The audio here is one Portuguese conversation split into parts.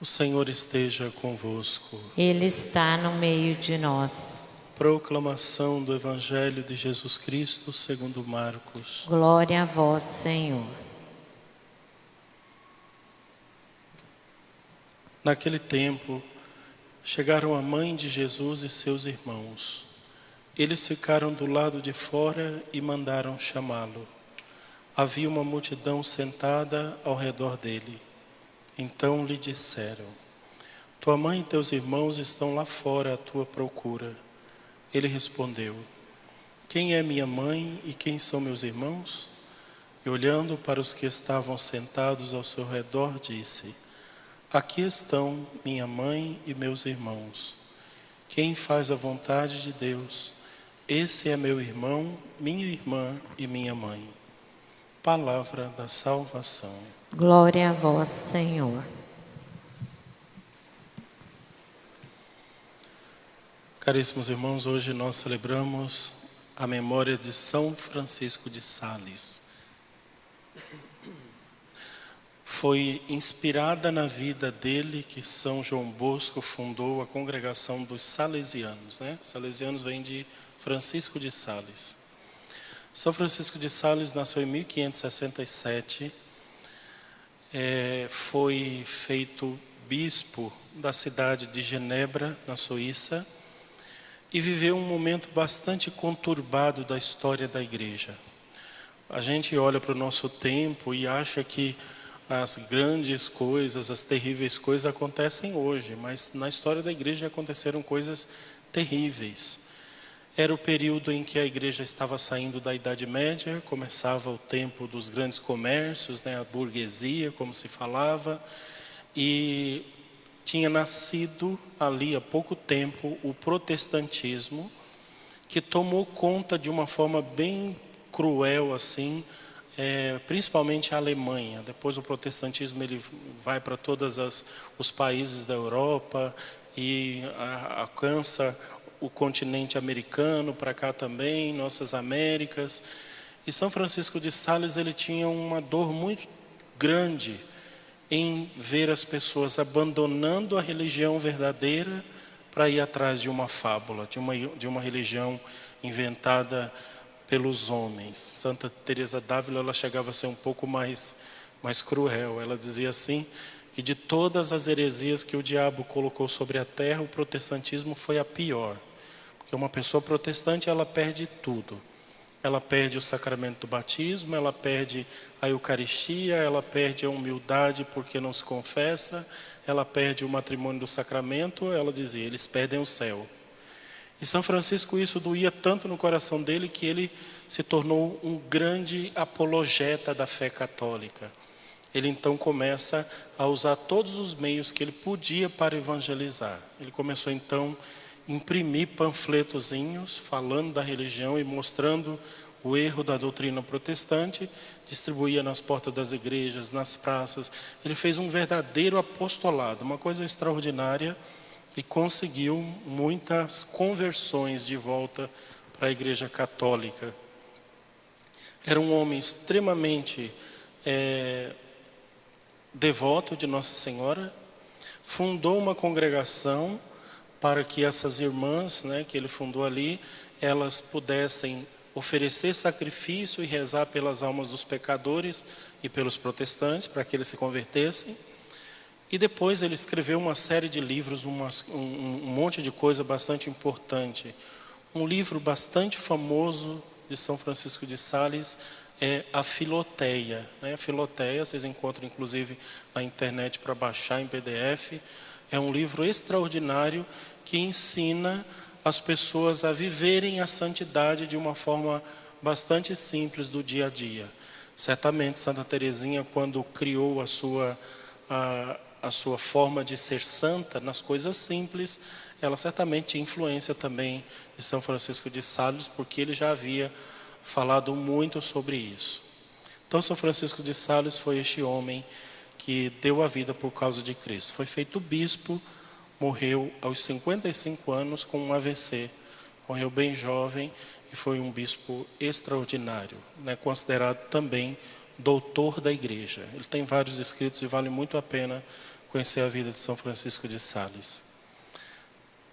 O Senhor esteja convosco. Ele está no meio de nós. Proclamação do Evangelho de Jesus Cristo segundo Marcos. Glória a vós, Senhor. Naquele tempo, chegaram a mãe de Jesus e seus irmãos. Eles ficaram do lado de fora e mandaram chamá-lo. Havia uma multidão sentada ao redor dele. Então lhe disseram: tua mãe e teus irmãos estão lá fora à tua procura. Ele respondeu: quem é minha mãe e quem são meus irmãos? E olhando para os que estavam sentados ao seu redor, disse: aqui estão minha mãe e meus irmãos. Quem faz a vontade de Deus, esse é meu irmão, minha irmã e minha mãe. Palavra da salvação. Glória a vós, Senhor. Caríssimos irmãos, hoje nós celebramos a memória de São Francisco de Sales. Foi inspirada na vida dele que São João Bosco fundou a congregação dos Salesianos, né? Salesianos vem de Francisco de Sales. São Francisco de Sales nasceu em 1567, foi feito bispo da cidade de Genebra, na Suíça, e viveu um momento bastante conturbado da história da igreja. A gente olha para o nosso tempo e acha que as grandes coisas, as terríveis coisas acontecem hoje, mas na história da igreja aconteceram coisas terríveis. Era o período em que a igreja estava saindo da Idade Média, começava o tempo dos grandes comércios, né, a burguesia, como se falava, e tinha nascido ali há pouco tempo o protestantismo, que tomou conta de uma forma bem cruel assim, principalmente a Alemanha. Depois o protestantismo ele vai para todos os países da Europa e alcança o continente americano, para cá também, nossas Américas. E São Francisco de Sales ele tinha uma dor muito grande em ver as pessoas abandonando a religião verdadeira para ir atrás de uma fábula, de uma religião inventada pelos homens. Santa Teresa d'Ávila ela chegava a ser um pouco mais cruel. Ela dizia assim, que de todas as heresias que o diabo colocou sobre a terra, o protestantismo foi a pior. Porque uma pessoa protestante ela perde tudo. Ela perde o sacramento do batismo, ela perde a Eucaristia, ela perde a humildade porque não se confessa, ela perde o matrimônio do sacramento, ela dizia, eles perdem o céu. E São Francisco isso doía tanto no coração dele que ele se tornou um grande apologeta da fé católica. Ele então começa a usar todos os meios que ele podia para evangelizar. Ele começou então a imprimir panfletozinhos falando da religião e mostrando o erro da doutrina protestante, distribuía nas portas das igrejas, nas praças. Ele fez um verdadeiro apostolado, uma coisa extraordinária, e conseguiu muitas conversões de volta para a igreja católica. Era um homem extremamente devoto de Nossa Senhora, fundou uma congregação para que essas irmãs, né, que ele fundou ali, elas pudessem oferecer sacrifício e rezar pelas almas dos pecadores e pelos protestantes, para que eles se convertessem. E depois ele escreveu uma série de livros, um monte de coisa bastante importante. Um livro bastante famoso de São Francisco de Sales é a Filoteia. A Filoteia, vocês encontram inclusive na internet para baixar em PDF. É um livro extraordinário que ensina as pessoas a viverem a santidade de uma forma bastante simples do dia a dia. Certamente Santa Teresinha, quando criou a sua forma de ser santa nas coisas simples, ela certamente tinha influência também de São Francisco de Sales, porque ele já havia falado muito sobre isso. Então São Francisco de Sales foi este homem que deu a vida por causa de Cristo. Foi feito bispo, morreu aos 55 anos com um AVC. Morreu bem jovem e foi um bispo extraordinário, né? Considerado também doutor da igreja. Ele tem vários escritos e vale muito a pena conhecer a vida de São Francisco de Sales.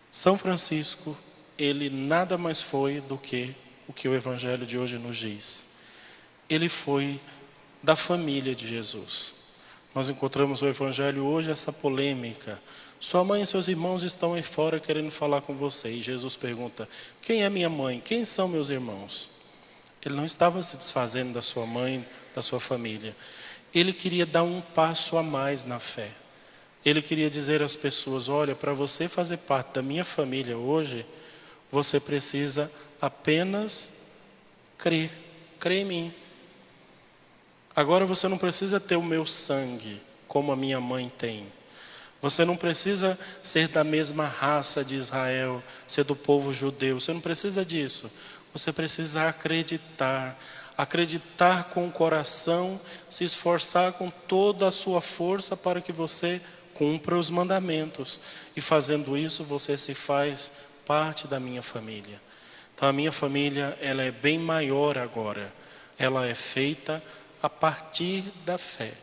São Francisco, ele nada mais foi do que o que o Evangelho de hoje nos diz. Ele foi da família de Jesus. Nós encontramos no Evangelho hoje essa polêmica. Sua mãe e seus irmãos estão aí fora querendo falar com você. E Jesus pergunta: quem é minha mãe? Quem são meus irmãos? Ele não estava se desfazendo da sua mãe, da sua família. Ele queria dar um passo a mais na fé. Ele queria dizer às pessoas: olha, para você fazer parte da minha família hoje, você precisa apenas crer em mim. Agora você não precisa ter o meu sangue, como a minha mãe tem. Você não precisa ser da mesma raça de Israel, ser do povo judeu. Você não precisa disso. Você precisa acreditar com o coração, se esforçar com toda a sua força para que você cumpra os mandamentos. E fazendo isso, você se faz parte da minha família. Então a minha família, ela é bem maior agora. Ela é feita a partir da fé.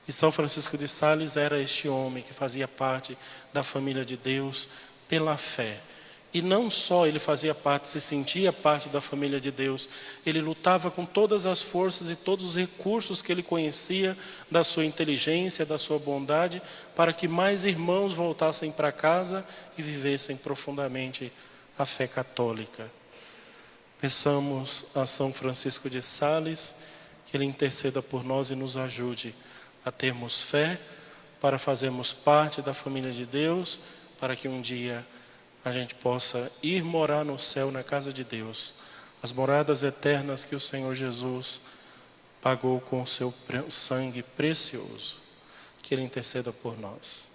E São Francisco de Sales era este homem que fazia parte da família de Deus pela fé. E não só ele fazia parte, se sentia parte da família de Deus, ele lutava com todas as forças e todos os recursos que ele conhecia da sua inteligência, da sua bondade, para que mais irmãos voltassem para casa e vivessem profundamente a fé católica. Peçamos a São Francisco de Sales que ele interceda por nós e nos ajude a termos fé, para fazermos parte da família de Deus, para que um dia a gente possa ir morar no céu, na casa de Deus, as moradas eternas que o Senhor Jesus pagou com o seu sangue precioso. Que ele interceda por nós.